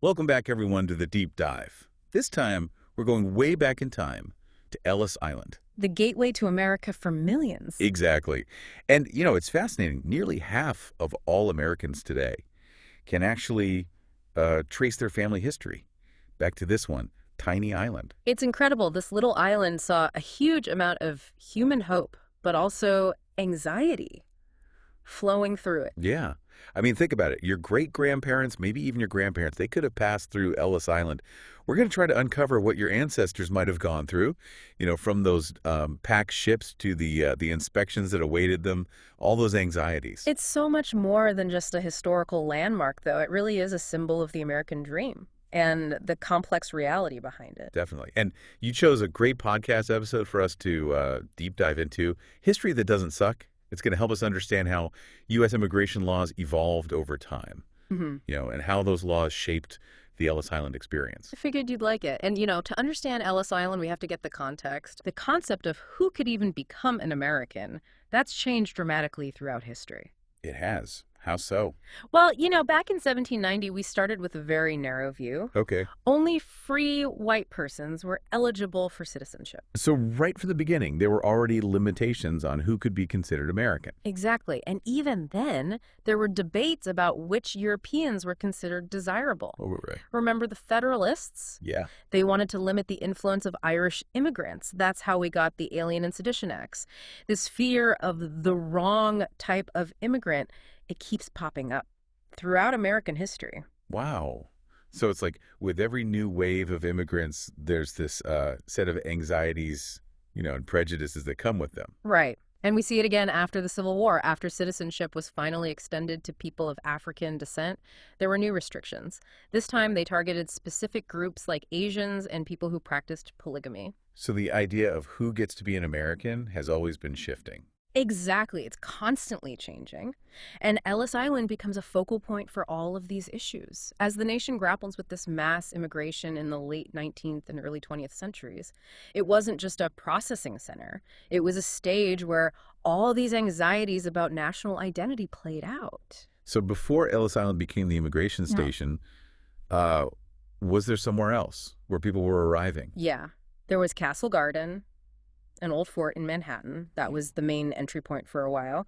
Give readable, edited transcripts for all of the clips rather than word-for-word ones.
Welcome back, everyone, to the Deep Dive. This time, we're going way back in time to Ellis Island. The gateway to America for millions. Exactly. And, it's fascinating. Nearly half of all Americans today can actually trace their family history back to this one, tiny island. It's incredible. This little island saw a huge amount of human hope, but also anxiety flowing through it. Yeah. I mean, think about it. Your great-grandparents, maybe even your grandparents, they could have passed through Ellis Island. We're going to try to uncover what your ancestors might have gone through, from those packed ships to the inspections that awaited them, all those anxieties. It's so much more than just a historical landmark, though. It really is a symbol of the American dream and the complex reality behind it. Definitely. And you chose a great podcast episode for us to deep dive into history that doesn't suck. It's going to help us understand how U.S. immigration laws evolved over time, and how those laws shaped the Ellis Island experience. I figured you'd like it. And, to understand Ellis Island, we have to get the context. The concept of who could even become an American, that's changed dramatically throughout history. It has. How so? Well, back in 1790, we started with a very narrow view. Okay. Only free white persons were eligible for citizenship. So right from the beginning, there were already limitations on who could be considered American. Exactly. And even then, there were debates about which Europeans were considered desirable. Oh, right. Remember the Federalists? Yeah. They wanted to limit the influence of Irish immigrants. That's how we got the Alien and Sedition Acts. This fear of the wrong type of immigrant, it keeps popping up throughout American history. Wow. So it's like with every new wave of immigrants, there's this set of anxieties, and prejudices that come with them. Right. And we see it again after the Civil War. After citizenship was finally extended to people of African descent, there were new restrictions. This time, they targeted specific groups like Asians and people who practiced polygamy. So the idea of who gets to be an American has always been shifting. Exactly. It's constantly changing. And Ellis Island becomes a focal point for all of these issues. As the nation grapples with this mass immigration in the late 19th and early 20th centuries, it wasn't just a processing center. It was a stage where all these anxieties about national identity played out. So before Ellis Island became the immigration station, was there somewhere else where people were arriving? Yeah. There was Castle Garden, an old fort in Manhattan. That was the main entry point for a while.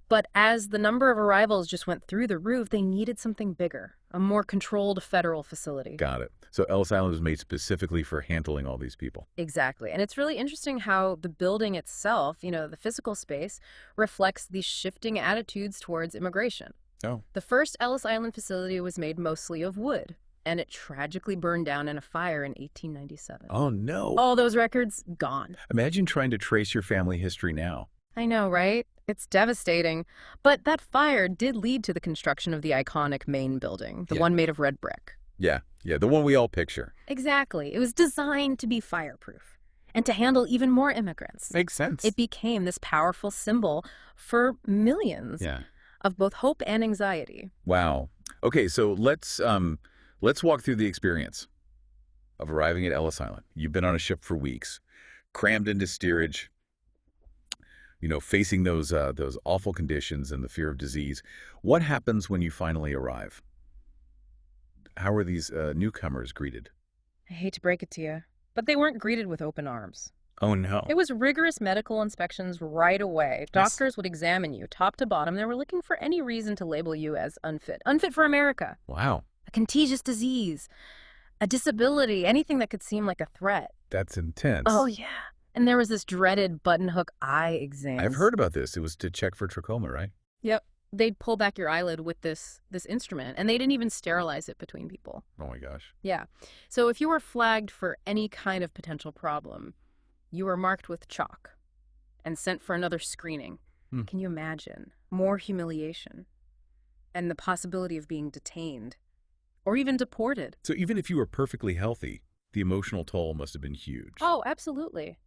But as the number of arrivals just went through the roof, they needed something bigger, a more controlled federal facility. Got it. So Ellis Island was made specifically for handling all these people. Exactly. And it's really interesting how the building itself, the physical space, reflects these shifting attitudes towards immigration. Oh. The first Ellis Island facility was made mostly of wood, and it tragically burned down in a fire in 1897. Oh, no. All those records gone. Imagine trying to trace your family history now. I know, right? It's devastating. But that fire did lead to the construction of the iconic main building, the one made of red brick. Yeah, the one we all picture. Exactly. It was designed to be fireproof and to handle even more immigrants. Makes sense. It became this powerful symbol for millions of both hope and anxiety. Wow. Okay, so let's walk through the experience of arriving at Ellis Island. You've been on a ship for weeks, crammed into steerage, facing those awful conditions and the fear of disease. What happens when you finally arrive? How are these newcomers greeted? I hate to break it to you, but they weren't greeted with open arms. Oh, no. It was rigorous medical inspections right away. Doctors would examine you top to bottom. They were looking for any reason to label you as unfit for America. Wow. A contagious disease, a disability, anything that could seem like a threat. That's intense. Oh, yeah. And there was this dreaded button-hook eye exam. I've heard about this. It was to check for trachoma, right? Yep. They'd pull back your eyelid with this instrument, and they didn't even sterilize it between people. Oh, my gosh. Yeah. So if you were flagged for any kind of potential problem, you were marked with chalk and sent for another screening. Can you imagine? More humiliation and the possibility of being detained or even deported. So even if you were perfectly healthy, the emotional toll must have been huge. Oh, absolutely.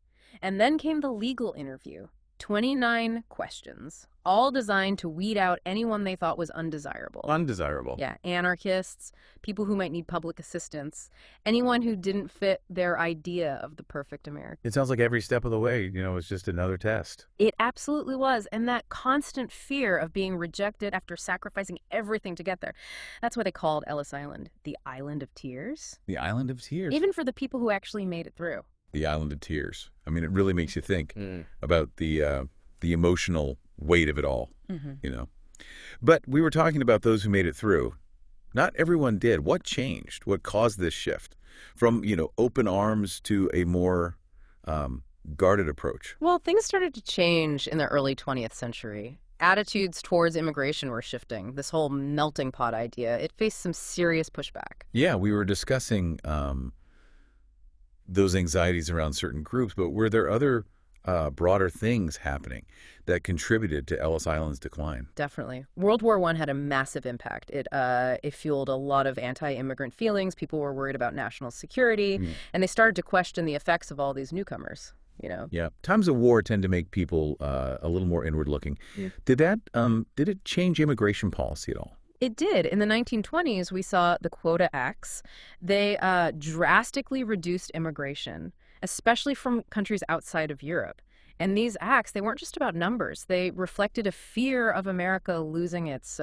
And then came the legal interview. 29 questions, all designed to weed out anyone they thought was undesirable. Undesirable. Yeah, anarchists, people who might need public assistance, anyone who didn't fit their idea of the perfect American. It sounds like every step of the way, was just another test. It absolutely was. And that constant fear of being rejected after sacrificing everything to get there. That's why they called Ellis Island the Island of Tears. The Island of Tears. Even for the people who actually made it through. The Island of Tears. I mean, it really makes you think about the emotional weight of it all, But we were talking about those who made it through. Not everyone did. What changed? What caused this shift from, open arms to a more guarded approach? Well, things started to change in the early 20th century. Attitudes towards immigration were shifting. This whole melting pot idea, it faced some serious pushback. Yeah, we were discussing those anxieties around certain groups, but were there other broader things happening that contributed to Ellis Island's decline? Definitely. World War I had a massive impact. It fueled a lot of anti-immigrant feelings. People were worried about national security, and they started to question the effects of all these newcomers. Yeah. Times of war tend to make people a little more inward-looking. Yeah. Did it change immigration policy at all? It did. In the 1920s, we saw the Quota Acts. They drastically reduced immigration, especially from countries outside of Europe. And these acts, they weren't just about numbers. They reflected a fear of America losing its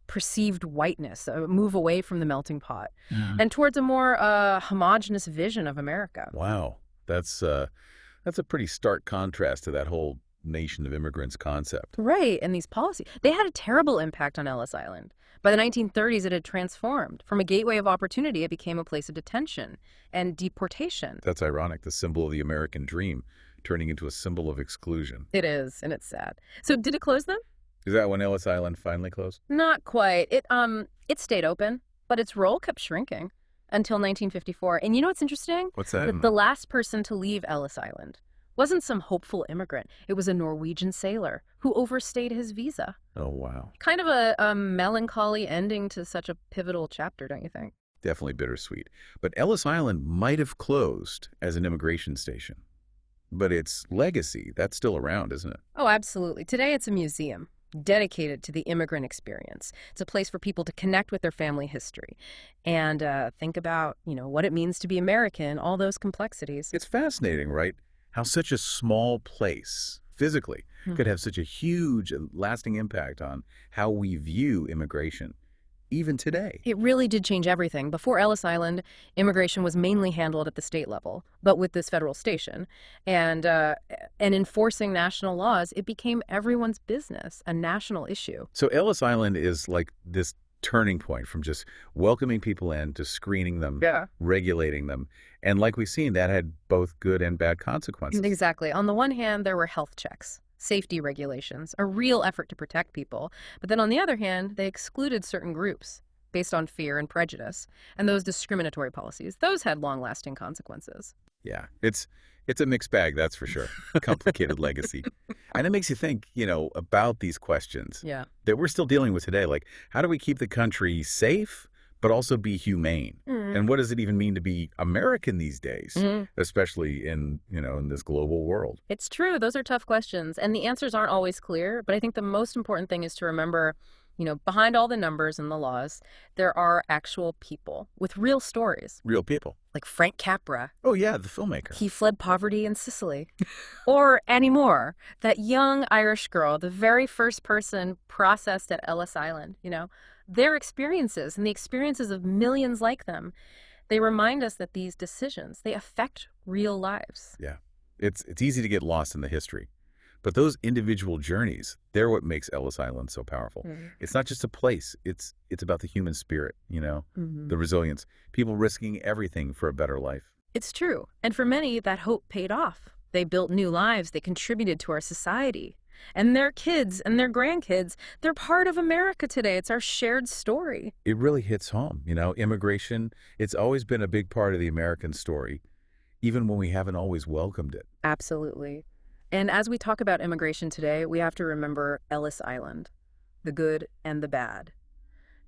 perceived whiteness, a move away from the melting pot, and towards a more homogenous vision of America. Wow. That's a pretty stark contrast to that whole nation of immigrants concept. Right, and these policies, they had a terrible impact on Ellis Island. By the 1930s, it had transformed. From a gateway of opportunity, it became a place of detention and deportation. That's ironic, the symbol of the American dream turning into a symbol of exclusion. It is, and it's sad. So did it close then? Is that when Ellis Island finally closed? Not quite. It stayed open, but its role kept shrinking until 1954. And you know what's interesting? What's that? The last person to leave Ellis Island wasn't some hopeful immigrant. It was a Norwegian sailor who overstayed his visa. Oh, wow. Kind of a melancholy ending to such a pivotal chapter, don't you think? Definitely bittersweet. But Ellis Island might have closed as an immigration station. But its legacy, that's still around, isn't it? Oh, absolutely. Today it's a museum dedicated to the immigrant experience. It's a place for people to connect with their family history and think about, what it means to be American, all those complexities. It's fascinating, right? How such a small place, physically, could have such a huge, lasting impact on how we view immigration, even today. It really did change everything. Before Ellis Island, immigration was mainly handled at the state level, but with this federal station and enforcing national laws, it became everyone's business, a national issue. So Ellis Island is like this turning point from just welcoming people in to screening them, regulating them. And like we've seen, that had both good and bad consequences. Exactly. On the one hand, there were health checks, safety regulations, a real effort to protect people. But then on the other hand, they excluded certain groups based on fear and prejudice. And those discriminatory policies, those had long-lasting consequences. Yeah, it's a mixed bag, that's for sure. Complicated legacy. And it makes you think, about these questions that we're still dealing with today. Like, how do we keep the country safe, but also be humane? And what does it even mean to be American these days, especially in this global world? It's true. Those are tough questions. And the answers aren't always clear. But I think the most important thing is to remember, behind all the numbers and the laws, there are actual people with real stories. Real people. Like Frank Capra. Oh, yeah, the filmmaker. He fled poverty in Sicily. Or Annie Moore, that young Irish girl, the very first person processed at Ellis Island. Their experiences and the experiences of millions like them, they remind us that these decisions, they affect real lives. Yeah, it's easy to get lost in the history. But those individual journeys, they're what makes Ellis Island so powerful. It's not just a place. It's about the human spirit, the resilience, people risking everything for a better life. It's true. And for many, that hope paid off. They built new lives. They contributed to our society. And their kids and their grandkids, they're part of America today. It's our shared story. It really hits home. Immigration, it's always been a big part of the American story, even when we haven't always welcomed it. Absolutely. And as we talk about immigration today, we have to remember Ellis Island, the good and the bad,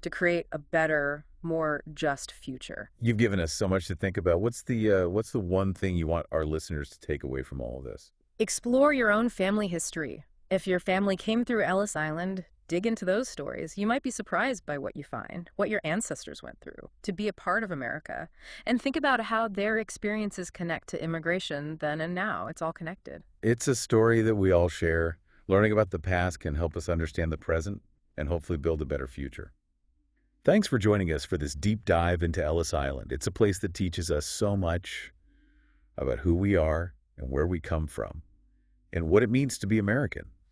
to create a better, more just future. You've given us so much to think about. What's the one thing you want our listeners to take away from all of this? Explore your own family history. If your family came through Ellis Island, dig into those stories. You might be surprised by what you find, what your ancestors went through to be a part of America. And think about how their experiences connect to immigration then and now. It's all connected. It's a story that we all share. Learning about the past can help us understand the present and hopefully build a better future. Thanks for joining us for this deep dive into Ellis Island. It's a place that teaches us so much about who we are and where we come from and what it means to be American.